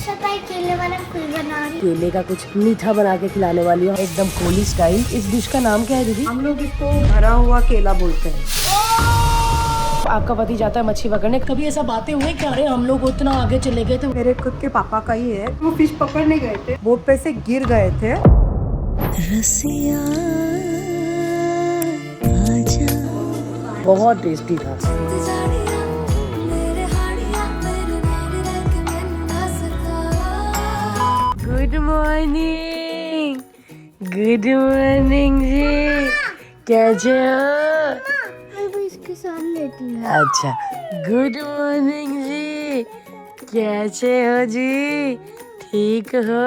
केले वाला फूल बना रही। केले का कुछ मीठा बना के खिलाने वाली हूँ, एकदम कोहली स्टाइल। इस डिश का नाम क्या है दीदी? हम लोग इसको भरा हुआ केला बोलते हैं। आपका पति जाता है मच्छी पकड़ने, कभी ऐसा बातें हुए क्या? अरे हम लोग उतना आगे चले गए थे। मेरे खुद के पापा का ही है, वो फिश पकड़ने गए थे, बोट पे से गिर गए थे। बहुत टेस्टी था। गुड मॉर्निंग, गुड मॉर्निंग जी, कैसे हो? इसके साथ लेटी है। अच्छा, गुड मॉर्निंग जी, कैसे हो जी, ठीक हो?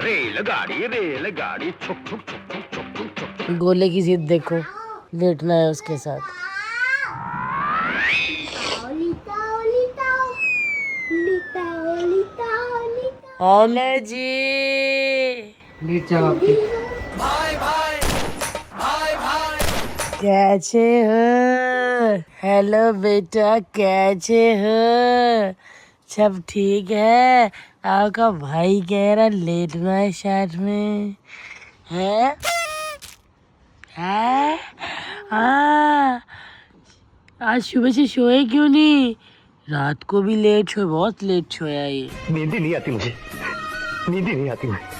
रेलगाड़ी छुक छुक छुक छुक छुक छुक छुक। गोले की जिद देखो, लेटना है उसके साथ। हेलो जी, लेट जाओ आपकी। कैसे हो? हेलो बेटा, कैसे हो? सब ठीक है? आपका भाई कह रहा लेटना है साथ में, है? है? हाँ, आज सुबह से सोए क्यों नहीं? रात को भी लेट सोए, बहुत लेट सोया ये। नींद ही नहीं आती मुझे, नींद ही नहीं आती मुझे।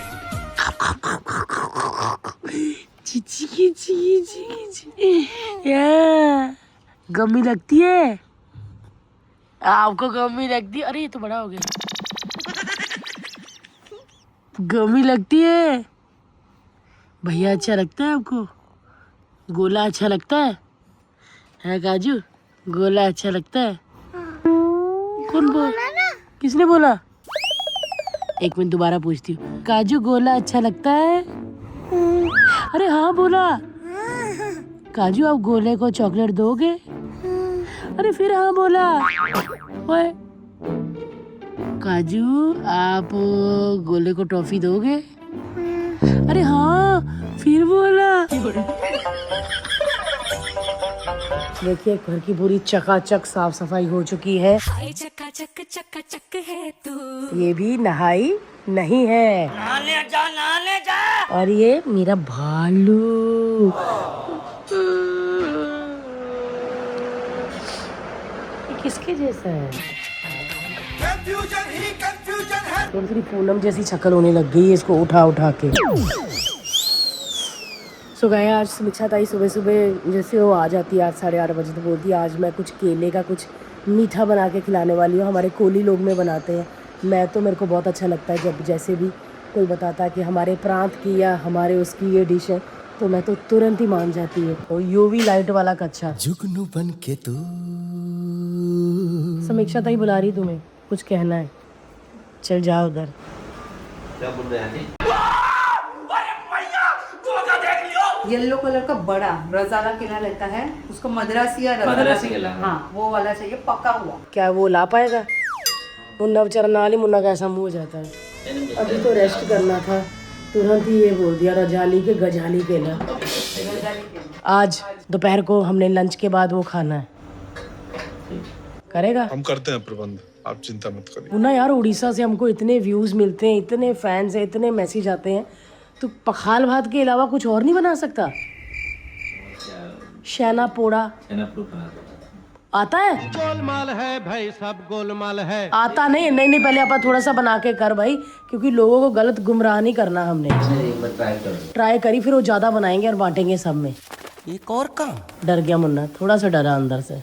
गम्मी लगती है आपको? गम्मी लगती है? अरे ये तो बड़ा हो गया। गम्मी लगती है? भैया अच्छा लगता है आपको? गोला अच्छा लगता है काजू? गोला अच्छा लगता है? कौन बोल? किसने बोला? एक मिनट दोबारा पूछती हूँ, काजू गोला अच्छा लगता है? अरे हाँ बोला। काजू आप गोले को चॉकलेट दोगे? अरे फिर हाँ बोला। ओए काजू आप गोले को टॉफी दोगे? अरे हाँ फिर बोला। देखिए घर की पूरी चकाचक साफ सफाई हो चुकी है। चकाचक है तू। ये भी नहाई नहीं है। नहा ले जा। और ये मेरा भालू। ये किसके जैसा है? थोड़ी थोड़ी पूनम जैसी शक्ल होने लग गई है इसको उठा उठा के। सो गए आज समीक्षा ताई सुबह सुबह जैसे वो आ जाती है 8-8:30 बजे, तो बोलती है आज मैं कुछ केले का कुछ मीठा बना के खिलाने वाली हूँ। हमारे कोली लोग में बनाते हैं। मेरे को बहुत अच्छा लगता है जब जैसे भी कोई बताता है कि हमारे प्रांत की या हमारे उसकी ये डिश है, तो मैं तो तुरंत ही मान जाती हूँ। तो यूवी लाइट वाला कच्चा जुगनू बन के तू। समीक्षा ताई बुला रही तुम्हें, कुछ कहना है? चल जाओ उधर। क्या बोल रहे हैं? येलो कलर का बड़ा रजाला केला रहता है, उसको मद्रासी या मद्रासी केला, हाँ वो वाला चाहिए, पका हुआ। क्या वो ला पाएगा? मुन्ना बेचारा नाली मुन्ना कैसा मुँह हो जाता है। अभी तो रेस्ट करना था, तुरंत ही ये बोल दिया रजाली के गजाली केला। आज दोपहर को हमने लंच के बाद वो खाना है। करेगा? हम करते हैं प्रबंध, आप चिंता मत करिए। मुन्ना यार उड़ीसा से हमको इतने व्यूज मिलते हैं, इतने फैंस हैं, इतने मैसेज आते हैं, तो पखाल भात के अलावा कुछ और नहीं बना सकता? शैना पोड़ा आता है? गोलमाल है भाई, सब गोलमाल है। आता नहीं पहले आप थोड़ा सा बना के कर भाई, क्योंकि लोगों को गलत गुमराह नहीं करना हमने। ट्राई करी, फिर वो ज्यादा बनाएंगे और बांटेंगे सब में। एक और काम। डर गया मुन्ना, थोड़ा सा डरा अंदर से।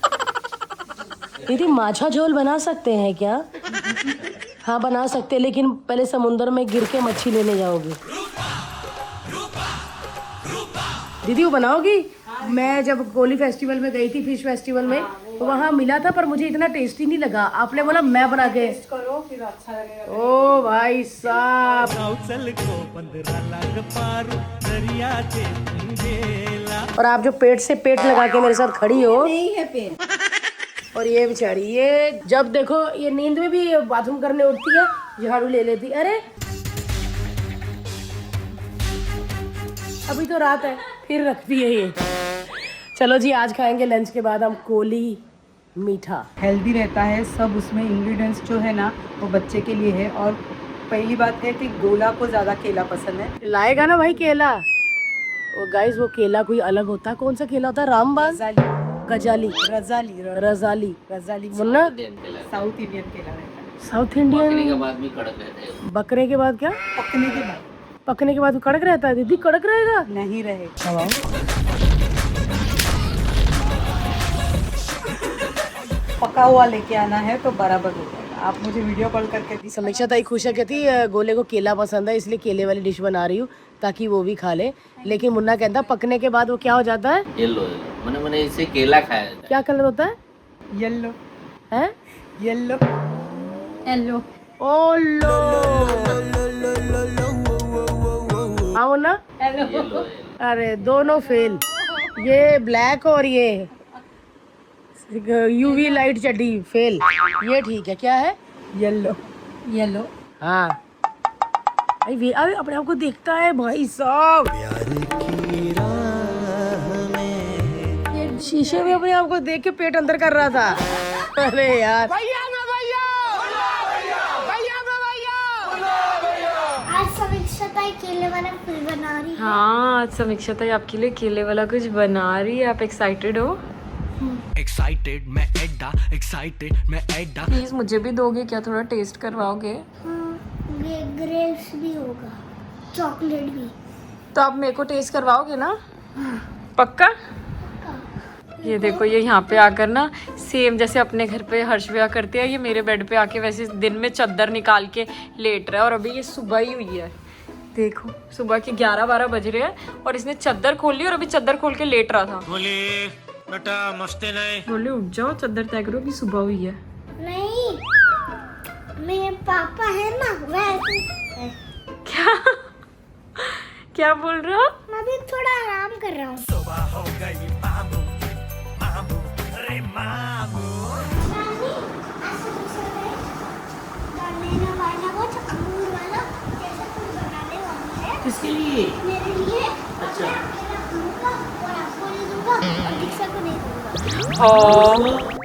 दीदी माछा झोल बना सकते हैं क्या? हाँ बना सकते, लेकिन पहले समुंदर में गिर के मच्छी लेने जाओगी। दीदी वो बनाओगी? मैं जब कोली फेस्टिवल में गई थी, फिश फेस्टिवल में, तो वहाँ मिला था, पर मुझे इतना टेस्टी नहीं लगा। आपने बोला मैं बना के करो फिर अच्छा लगेगा। ओ भाई साहब, और आप जो पेट से पेट लगा के मेरे साथ खड़ी हो। नहीं है पेट। और ये बेचारी, ये जब देखो ये नींद में भी बाथरूम करने उठती है, झाड़ू ले लेती। अरे अभी तो रात है, फिर रखती है ये। चलो जी, आज खाएंगे लंच के बाद हम कोली मीठा। हेल्दी रहता है सब, उसमें इंग्रेडिएंट्स जो है ना वो बच्चे के लिए है। और पहली बात है कि गोला को ज़्यादा केला पसंद है। लाएगा ना भाई केला। वो गाइस वो केला कोई अलग होता है, कौन सा केला होता है? रामबाग, गजाली, रजाली मुन्ना, साउथ इंडियन केला रहता है। South Indian. बकरे के बाद क्या? पकने के बाद पकने के बाद वो कड़क रहता है। दीदी कड़क रहेगा? नहीं रहे। पका हुआ लेके आना है तो बराबर हो जाएगा। आप मुझे वीडियो कॉल करके दी। समीक्षा ताई खुश है, कहती गोले को केला पसंद है इसलिए केले वाली डिश बना रही हूँ ताकि वो भी खा ले। लेकिन मुन्ना कहता पकने के बाद वो क्या हो जाता है? येलो। मैंने इसे केला खाया था। क्या कलर होता है? येलो हैं? Yellow yellow. ओ लो। हाँ मुन्ना? येलो। अरे दोनों फेल, ये ब्लैक और ये यूवी लाइट चड्डी फेल। ये ठीक है। क्या है? Yellow yellow. हाँ अरे अपने आप को देखता है भाई साहब। ये शीशे में अपने आप को देख के पेट अंदर कर रहा था। अरे यार आज समीक्षा ताई केले वाला फूल बना रही है। हाँ, आज समीक्षा ताई आपके लिए केले वाला कुछ बना रही है। आप एक्साइटेड हो? एक्साइटेड मैं एडा। प्लीज मुझे भी दोगे क्या? थोड़ा टेस्ट करवाओगे? हाँ, ये ग्रेप्स भी होगा, चॉकलेट भी। तो आप मेरे को टेस्ट करवाओगे ना? पक्का? ये देखो, ये यहाँ पे आकर ना सेम जैसे अपने घर पे हर्ष ब्याह करते हैं, ये मेरे बेड पे आके वैसे दिन में चादर निकाल के लेट रहा है। और अभी ये सुबह ही हुई है, देखो सुबह के 11-12 बज रहे हैं और इसने चादर खोल ली और अभी चादर खोल के लेट रहा था। बोले उठ जाओ, चादर तय करो, अभी सुबह हुई है। नहीं, मेरे पापा है ना वैसे। क्या क्या बोल रहे हो? मैं भी थोड़ा आराम कर रहा हूँ। किसके लिए? मेरे लिए। अच्छा। और आपको नहीं दूंगा और दीक्षा को नहीं दूंगा। हाँ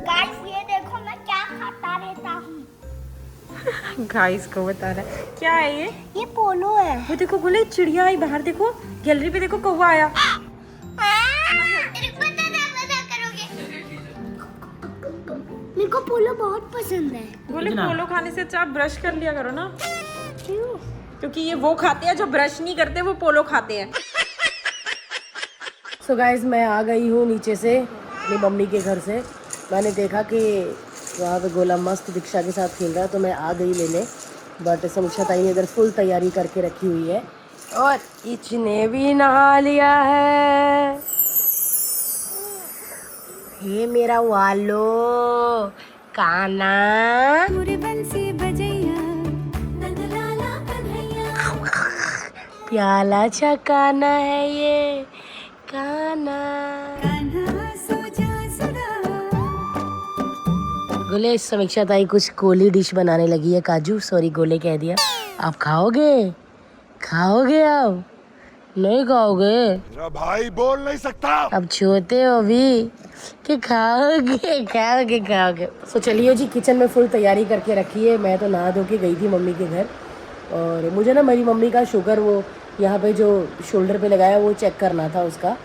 गाइस ये देखो मैं क्या खाता रहता हूँ। गाइस को बता रहा है क्या है ये पोलो है। वो देखो बोले चिड़िया आई बाहर, देखो गैलरी पे, देखो कौवा आया। मेरे को पोलो बहुत पसंद है। बोले पोलो खाने से अच्छा आप ब्रश कर लिया करो ना। क्यों? क्योंकि ये वो खाते हैं जो ब्रश नहीं करते, वो पोलो खाते हैं। सो गाइज मैं आ गई हूँ नीचे से अपनी मम्मी के घर से। मैंने देखा कि वहाँ पे गोला मस्त दीक्षा के साथ खेल रहा है तो मैं आ गई लेने। बट समीक्षा ताई ने इधर फुल तैयारी करके रखी हुई है और इचने भी नहा लिया है। हे मेरा वालो काना, प्याला सा काना है ये काना। गोले समीक्षा ताई कुछ कोली डिश बनाने लगी है। काजू सॉरी गोले कह दिया। आप खाओगे? खाओगे? आप नहीं खाओगे? मेरा भाई बोल नहीं सकता। अब छोटे हो भी कि खाओगे खाओगे खाओगे। सो चलिए जी, किचन में फुल तैयारी करके रखी है। मैं तो नहा धो के गई थी मम्मी के घर और मुझे ना मेरी मम्मी का शुगर वो यहाँ पे जो शोल्डर पे लगाया वो चेक करना था उसका,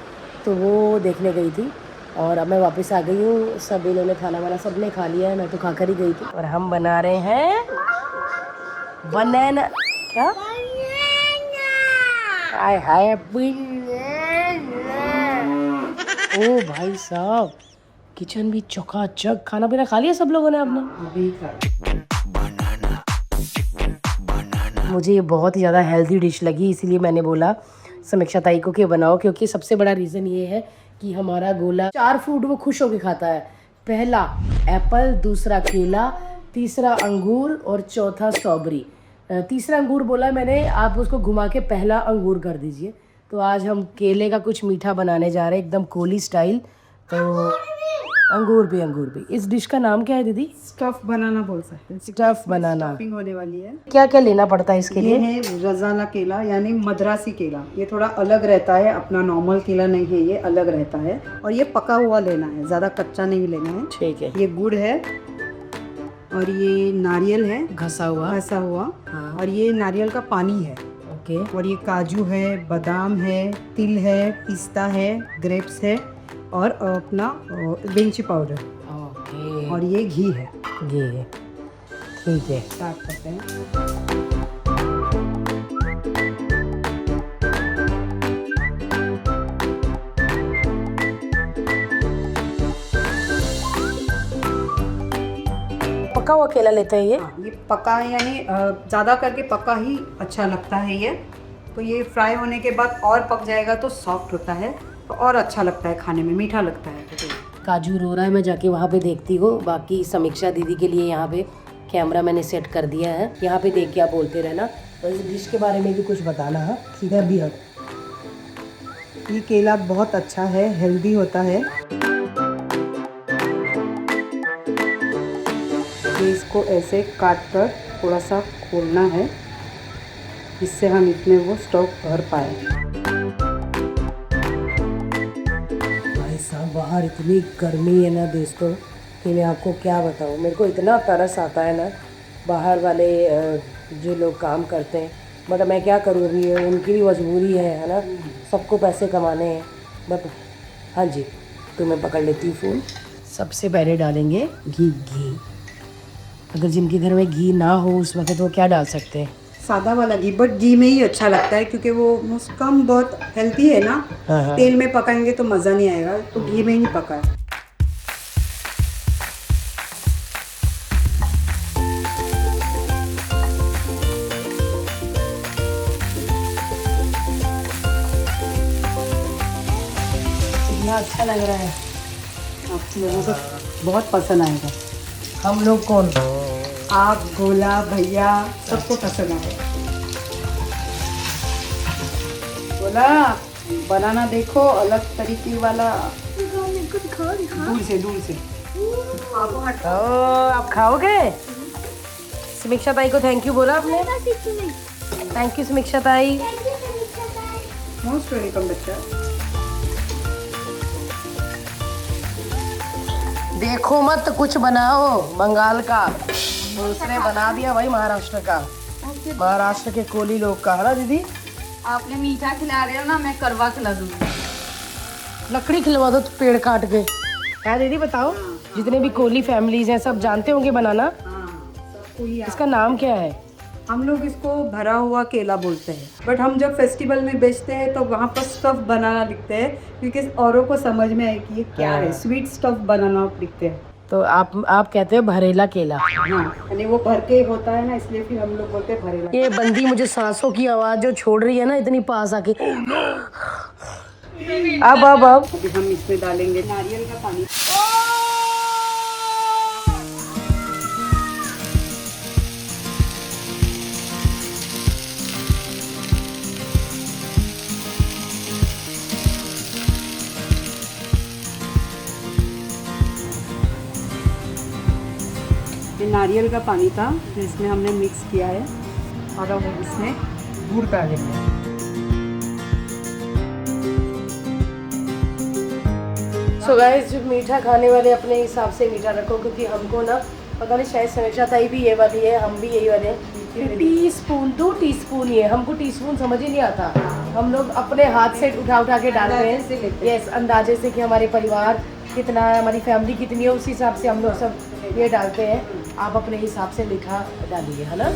तो वो देखने गई थी। और अब मैं वापस आ गई हूँ। सब इन्होंने खाना वाना सब ने खा लिया है, मैं तो खा कर ही गई थी। और हम बना रहे हैं बनाना। क्या? हाय हाय ओ भाई साहब, किचन भी चकाचक। खाना पीना खा लिया सब लोगों ने अपना? मुझे ये बहुत ही ज़्यादा हेल्दी डिश लगी, इसीलिए मैंने बोला समीक्षा ताई को कि बनाओ, क्योंकि सबसे बड़ा रीज़न ये है कि हमारा गोला 4 फ्रूट वो खुश होके खाता है। पहला एप्पल, दूसरा केला, तीसरा अंगूर और चौथा स्ट्रॉबेरी। तीसरा अंगूर बोला मैंने, आप उसको घुमा के पहला अंगूर कर दीजिए। तो आज हम केले का कुछ मीठा बनाने जा रहे हैं एकदम कोली स्टाइल। तो अंगूर भी। इस डिश का नाम क्या है दीदी? स्टफ बनाना बोल सकते हैं। स्टफ बनाना। स्टफिंग होने वाली है। क्या क्या लेना पड़ता है इसके ये लिए? है रजाला केला यानी मद्रासी केला। ये थोड़ा अलग रहता है, अपना नॉर्मल केला नहीं है, ये अलग रहता है। और ये पका हुआ लेना है, ज़्यादा कच्चा नहीं लेना है। ठीक है। ये गुड़ है और ये नारियल है घसा हुआ। हाँ। और ये नारियल का पानी है। ओके। और ये काजू है, बादाम है, तिल है, पिस्ता है, ग्रेप्स है और अपना वेंची पाउडर। ओके। और ये घी है। ये ठीक है। स्टार्ट करते हैं। पका हुआ केला लेते हैं ये? हाँ, ये पका है यानी ज़्यादा करके पका ही अच्छा लगता है ये। तो ये फ्राई होने के बाद और पक जाएगा तो सॉफ्ट होता है, तो और अच्छा लगता है खाने में, मीठा लगता है। तो काजू रो रहा है, मैं जाके वहाँ पे देखती हूँ। बाकी समीक्षा दीदी के लिए यहाँ पे कैमरा मैंने सेट कर दिया है, यहाँ पे देख के आप बोलते रहना और इस डिश के बारे में भी कुछ बताना है। सीधा भी है। ये केला बहुत अच्छा है, हेल्दी होता है। इसको ऐसे काट कर थोड़ा सा खोलना है, इससे हम इसमें वो स्टॉक भर पाए। भाई साहब बाहर इतनी गर्मी है ना दोस्तों कि मैं आपको क्या बताऊँ। मेरे को इतना तरस आता है ना, बाहर वाले जो लोग काम करते हैं, मतलब मैं क्या करूँ, अभी उनकी भी मजबूरी है ना, सबको पैसे कमाने हैं। बट हाँ जी, तो मैं पकड़ लेती हूँ फ़ोन। सबसे पहले डालेंगे घी। अगर जिनके घर में घी ना हो उस वक्त वो क्या डाल सकते हैं? सादा वाला घी, बट घी में ही अच्छा लगता है क्योंकि वो कम बहुत हेल्दी है ना। हाँ। तेल में पकाएंगे तो मज़ा नहीं आएगा, तो घी में ही पकाए। कितना अच्छा लग रहा है। आप लोगों को बहुत पसंद आएगा। हम लोग कौन? आप, गोला, भैया, सबको पसंद आएगा। गोला बनाना देखो, अलग तरीके वाला। दूर से आप खाओगे? समीक्षा ताई को थैंक यू बोला आपने? थैंक यू समीक्षा ताई। मोस्ट वेलकम बच्चा। देखो मत कुछ बनाओ बंगाल का, दूसरे बना दिया भाई महाराष्ट्र का, महाराष्ट्र के कोली लोग का है ना दीदी। आपने मीठा खिला रहे हो ना, मैं करवा खिला दूंगी। लकड़ी खिलवा दो तो पेड़ काट के। क्या दीदी बताओ, जितने भी कोली फैमिलीज हैं सब जानते होंगे बनाना। सबको ही इसका नाम क्या है? हम लोग इसको भरा हुआ केला बोलते हैं, बट हम जब फेस्टिवल में बेचते हैं तो वहाँ पर स्टफ बनाना लिखते हैं क्योंकि औरों को समझ में आए कि ये क्या है। स्वीट स्टफ बनाना लिखते हैं। तो आप कहते हो भरेला केला। हाँ, यानी वो भर के होता है ना, इसलिए फिर हम लोग बोलते हैं भरेला। ये बंदी मुझे सांसों की आवाज जो छोड़ रही है ना इतनी पास आके। अब अभी हम इसमें डालेंगे नारियल का पानी। ये नारियल का पानी था जिसमें हमने मिक्स किया है और अब इसमें गुड़ डालेंगे। सो गाइस, जो मीठा खाने वाले अपने हिसाब से मीठा रखो क्योंकि हमको ना पता नहीं, शायद समीक्षा ताई भी ये वाली है, हम भी यही वाले हैं। 2 टीस्पून ये, हमको टीस्पून समझ ही नहीं आता। हम लोग अपने हाथ से उठा के डालते हैं। यस, अंदाजे से कि हमारे परिवार कितना है, हमारी फैमिली कितनी है, उस हिसाब से हम लोग सब ये डालते हैं। आप अपने हिसाब से मीठा डालिए, है ना।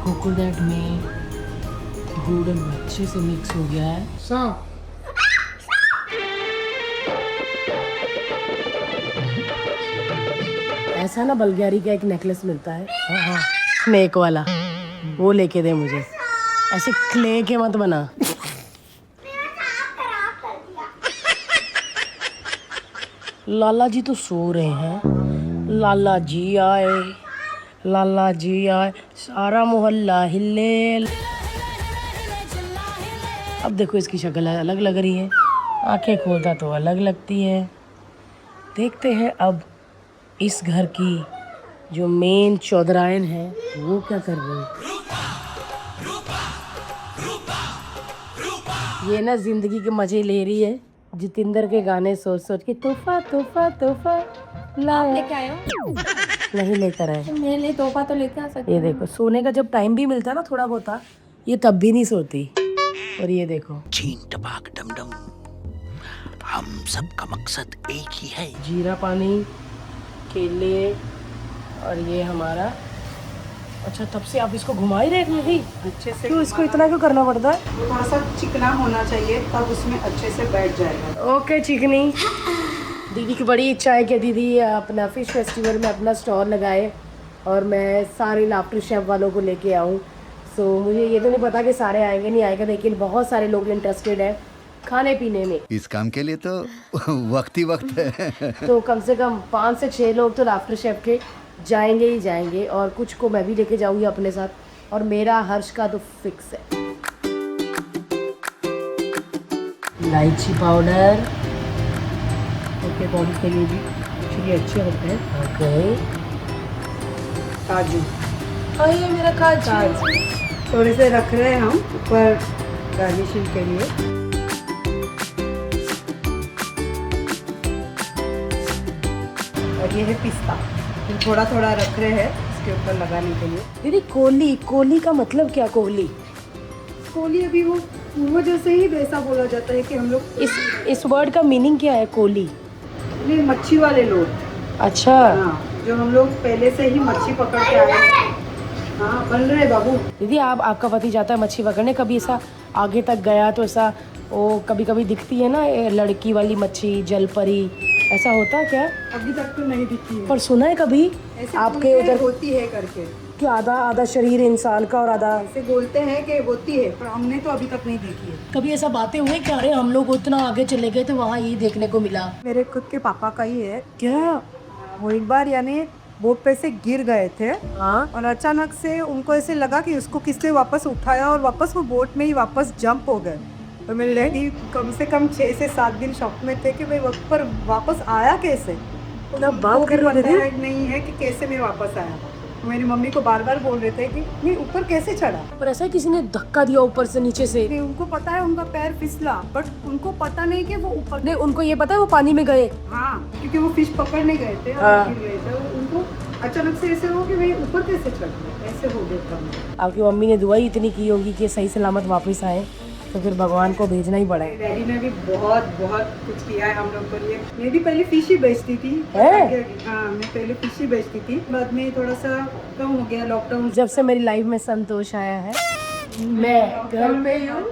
कोकोनट में गुड़ अच्छे से मिक्स हो गया है। ऐसा ना बल्गारी का एक नेकलेस मिलता है, हाँ, स्नेक वाला, वो लेके दे मुझे। ऐसे क्ले के मत बना। लाला जी तो सो रहे हैं। लाला जी आए, लाला जी आए, सारा मोहल्ला हिले। अब देखो इसकी शक्ल अलग लग रही है, आंखें खोलता तो अलग लगती है। देखते हैं अब इस घर की जो मेन चौधराइन है वो क्या कर रही है। ये ना जिंदगी के मजे ले रही है, जितेंद्र के गाने सोच सोच के। तोहफा तोहफा तोहफा लाया, लेके आए हो? नहीं लेकर आए। मेरे लिए तोहफा तो लेके आ सकते। ये देखो, सोने का जब टाइम भी मिलता ना थोड़ा बहुत, ये तब भी नहीं सोती। और ये देखो, चीन टपाक डमडम, हम सब का मकसद एक ही है। जीरा पानी, केले, और ये हमारा। अच्छा, तब से आप इसको घुमा ही रहे थे? अच्छे से क्यों इसको इतना क्यों करना पड़ता है? थोड़ा सा चिकना होना चाहिए, तब उसमें अच्छे से बैठ जाएगा। ओके चिकनी। दीदी की बड़ी इच्छा है कि दीदी अपना फिश फेस्टिवल में अपना स्टॉल लगाए और मैं सारे लाफ्टर शेफ वालों को लेके आऊँ। सो मुझे ये तो नहीं पता कि सारे आएंगे नहीं आएंगे, लेकिन बहुत सारे लोग इंटरेस्टेड हैं खाने पीने में। इस काम के लिए तो वक्त ही वक्त है। तो कम से कम 5 से 6 लोग तो लाफ्टर शेफ के जाएंगे ही जाएंगे, और कुछ को मैं भी लेके जाऊंगी अपने साथ, और मेरा हर्ष का तो फिक्स है। इलायची पाउडर, ओके, बॉडी के लिए भी एक्चुअली अच्छे होते हैं। ओके, काजू, ये मेरा काजू। थोड़े से रख रहे हैं हम ऊपर गार्निशिंग के लिए। और ये है पिस्ता, थोड़ा थोड़ा रख रहे हैं इसके ऊपर लगाने के लिए। दीदी कोहली, कोहली का मतलब क्या? कोहली, कोहली अभी वो पूर्वजों से ही वैसा बोला जाता है कि हम लोग इस वर्ड का मीनिंग क्या है? कोहली ये मच्छी वाले लोग। अच्छा, हाँ, जो हम लोग पहले से ही मच्छी पकड़ के आए हैं। हाँ, बन रहे बाबू। दीदी आपका पति जाता है मच्छी पकड़ने, कभी ऐसा आगे तक गया तो ऐसा वो कभी कभी दिखती है ना लड़की वाली मच्छी, जलपरी, ऐसा होता है क्या? अभी तक तो नहीं दिखती है, पर सुना है कभी ऐसे आपके बोलते हैं उधर होती है करके। कि आधा शरीर इंसान का और आधा, ऐसे बोलते हैं कि होती है, पर हमने तो अभी तक नहीं देखी है। कभी ऐसा बातें हुई क्या? अरे हम लोग उतना आगे चले गए तो वहाँ यही देखने को मिला। मेरे खुद के पापा का ही है। क्या? वो एक बार यानी बोट पे से गिर गए थे, हाँ, और अचानक से उनको ऐसे लगा कि उसको किसने वापस उठाया, और वापस वो बोट में ही वापस जंप हो गए। और मेरे डैडी कम से कम 6 से 7 दिन शॉक में थे कि मैं वक्त पर वापस आया कैसे। ना बात कर रहे थे, नहीं है कि कैसे मैं वापस आया। मेरी मम्मी को बार बार बोल रहे थे कि मैं ऊपर कैसे चढ़ा। पर ऐसा किसी ने धक्का दिया ऊपर से नीचे से? नहीं, उनको पता है उनका पैर फिसला, बट उनको पता नहीं कि वो ऊपर। नहीं, उनको ये पता है वो पानी में गए। हाँ, क्योंकि वो फिश पकड़ने गए थे और हाँ। गिर गए थे। उनको अचानक से ऐसे हो कि मैं ऊपर कैसे चढ़ गया, ऐसे हो गया। आपकी मम्मी ने दुआ ही इतनी की होगी कि सही सलामत वापस आए, तो फिर भगवान को भेजना ही पड़ा है। डैडी ने भी बहुत बहुत कुछ किया है हम लोग के लिए। मैं भी पहले फिश ही बेचती थी। है? हाँ, मैं पहले फिश ही बेचती थी, बाद में थोड़ा सा कम हो गया लॉकडाउन। जब से मेरी लाइफ में संतोष आया है, मैं घर पे ही हूँ।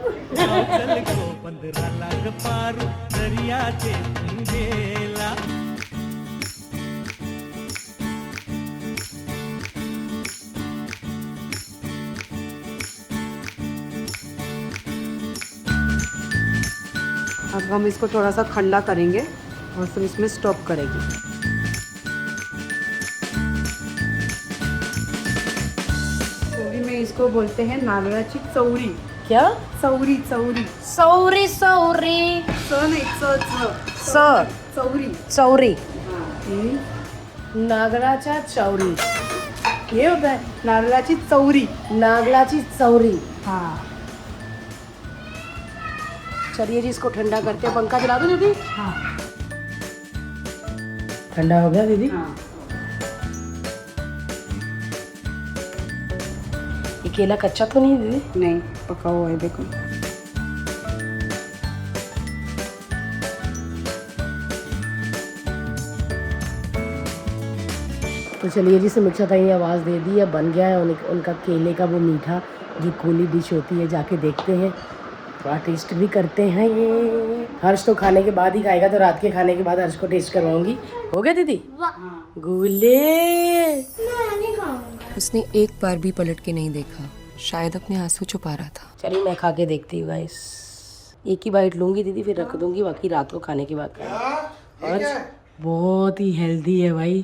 अब हम इसको थोड़ा सा ठंडा करेंगे और फिर इसमें स्टॉप करेंगे। हिंदी में इसको बोलते हैं नारळाची चौरी। क्या? चौरी, चौरी, सौरी सौरी स नहीं, स चौरी। चौरी, हाँ, नागराचा चौरी, ये होता है नारळाची चौरी। नागलाची चौरी। हाँ चलिए जी, इसको ठंडा करते हैं। पंखा चला दो दीदी। हाँ ठंडा हो गया दीदी। हाँ। ये केला कच्चा तो नहीं है दीदी? नहीं, पका हुआ है, देखो। तो चलिए जी, समीक्षा ताई ने आवाज़ दे दी है, बन गया है उनका केले का वो मीठा जो कोली डिश होती है। जाके देखते हैं, थोड़ा टेस्ट भी करते हैं। ये हर्ष तो खाने के बाद ही खाएगा, तो रात के खाने के बाद हर्ष को टेस्ट करवाऊंगी। हो गया दीदी? गोले। नहीं खाऊंगा। उसने एक बार भी पलट के नहीं देखा, शायद अपने आंसू छुपा रहा था। चलिए मैं खा के देखती हूँ गाइस। एक ही बाइट लूंगी दीदी, फिर रख दूंगी, बाकी रात को खाने के बाद खाऊंगी। और बहुत ही हेल्दी है भाई।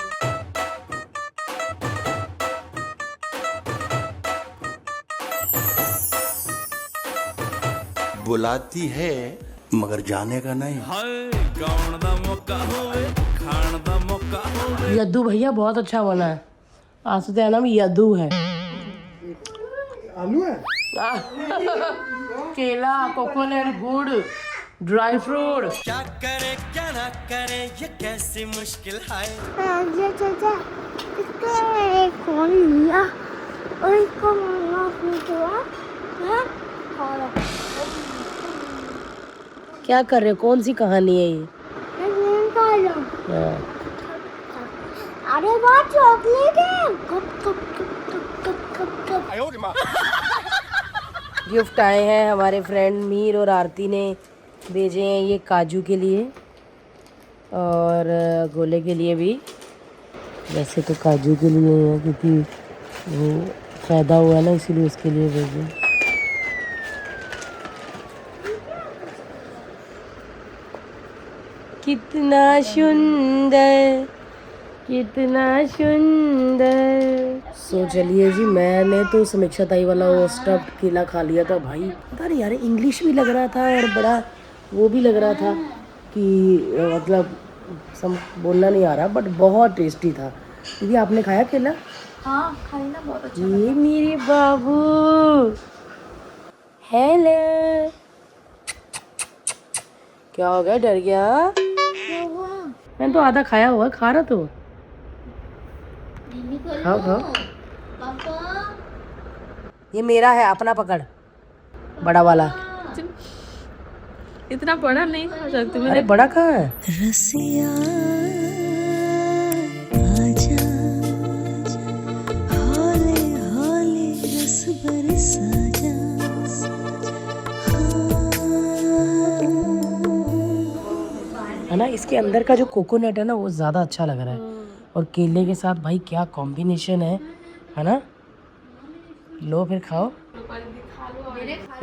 बुलाती है मगर जाने का नहीं। यद्दू भैया बहुत अच्छा बना है। आसू तेरा नाम यद्दू है। आलू है। केला, कोकोनट, गुड़, ड्राई फ्रूट। चाचा इसको एक कौन लिया और इसको मामा पूछा है खाओ। क्या कर रहे हो? कौन सी कहानी है ये? मैं खा लो। हाँ। अरे बात चॉकलेट है। Cup cup cup cup cup cup cup. Gift आए हैं हमारे फ्रेंड मीर और आरती ने भेजे हैं, ये काजू के लिए और गोले के लिए भी। वैसे तो काजू के लिए है क्योंकि वो पैदा हुआ ना, इसीलिए उसके लिए भेजे। कितना सुंदर, कितना सुंदर। सो चलिए जी, मैंने तो समीक्षा ताई वाला वो स्टफ्ड केला खा लिया था भाई। पता नहीं यार, इंग्लिश भी लग रहा था और बड़ा वो भी लग रहा था कि मतलब बोलना नहीं आ रहा, बट बहुत टेस्टी था। दीदी आपने खाया केला? हाँ खाई ना, बहुत अच्छा। ये मेरे बाबू, हेलो। क्या हो गया, डर गया? मैंने तो आधा खाया हुआ, खा रहा तो। खाओ खाओ। ये मेरा है, अपना पकड़, बड़ा वाला। इतना बड़ा नहीं खा सकती अरे बड़ा कहाँ है? रसिया आजा, हौले हौले रस बरसा जा। है ना, इसके अंदर का जो कोकोनट है ना वो ज़्यादा अच्छा लग रहा है, और केले के साथ भाई क्या कॉम्बिनेशन है ना। लो फिर खाओ।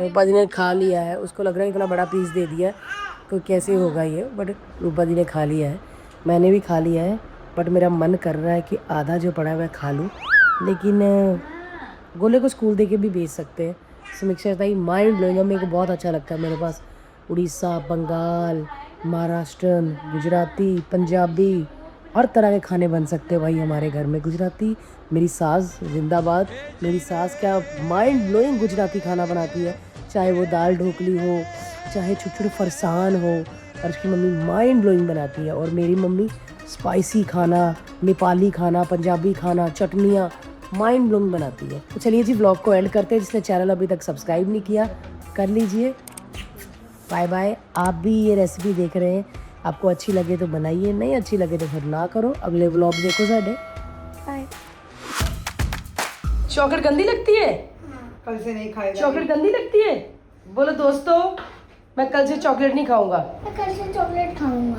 रूपा जी ने खा लिया है, उसको लग रहा है इतना बड़ा पीस दे दिया तो कैसे होगा ये, बट रूपा जी ने खा लिया है, मैंने भी खा लिया है। बट मेरा मन कर रहा है कि आधा जो पड़ा है मैं खा लूँ, लेकिन गोले को स्कूल दे के भी भेज सकते हैं। समीक्षा ताई माइंड ब्लोइंग, मेरे को बहुत अच्छा लगता है। मेरे पास उड़ीसा, बंगाल, महाराष्ट्रन, गुजराती, पंजाबी हर तरह के खाने बन सकते हैं भाई हमारे घर में। गुजराती, मेरी सास जिंदाबाद, मेरी सास क्या माइंड ब्लोइंग गुजराती खाना बनाती है, चाहे वो दाल ढोकली हो, चाहे छोटे छोटे फरसान हो, और उसकी मम्मी माइंड ब्लोइंग बनाती है। और मेरी मम्मी स्पाइसी खाना, नेपाली खाना, पंजाबी खाना, चटनियाँ माइंड ब्लोइंग बनाती है। तो चलिए जी, व्लॉग को एंड करते हैं। जिसने चैनल अभी तक सब्सक्राइब नहीं किया कर लीजिए। Bye bye. आप भी ये रेसिपी देख रहे हैं, आपको अच्छी लगे तो बनाइए, नहीं अच्छी लगे तो फिर ना करो। अगले व्लॉग देखो साढ़े। बाय। चॉकलेट गंदी लगती है? कल से नहीं खाएगा। चॉकलेट गंदी लगती है? बोलो दोस्तों, मैं कल से चॉकलेट नहीं खाऊंगा। मैं कल से चॉकलेट खाऊंगा।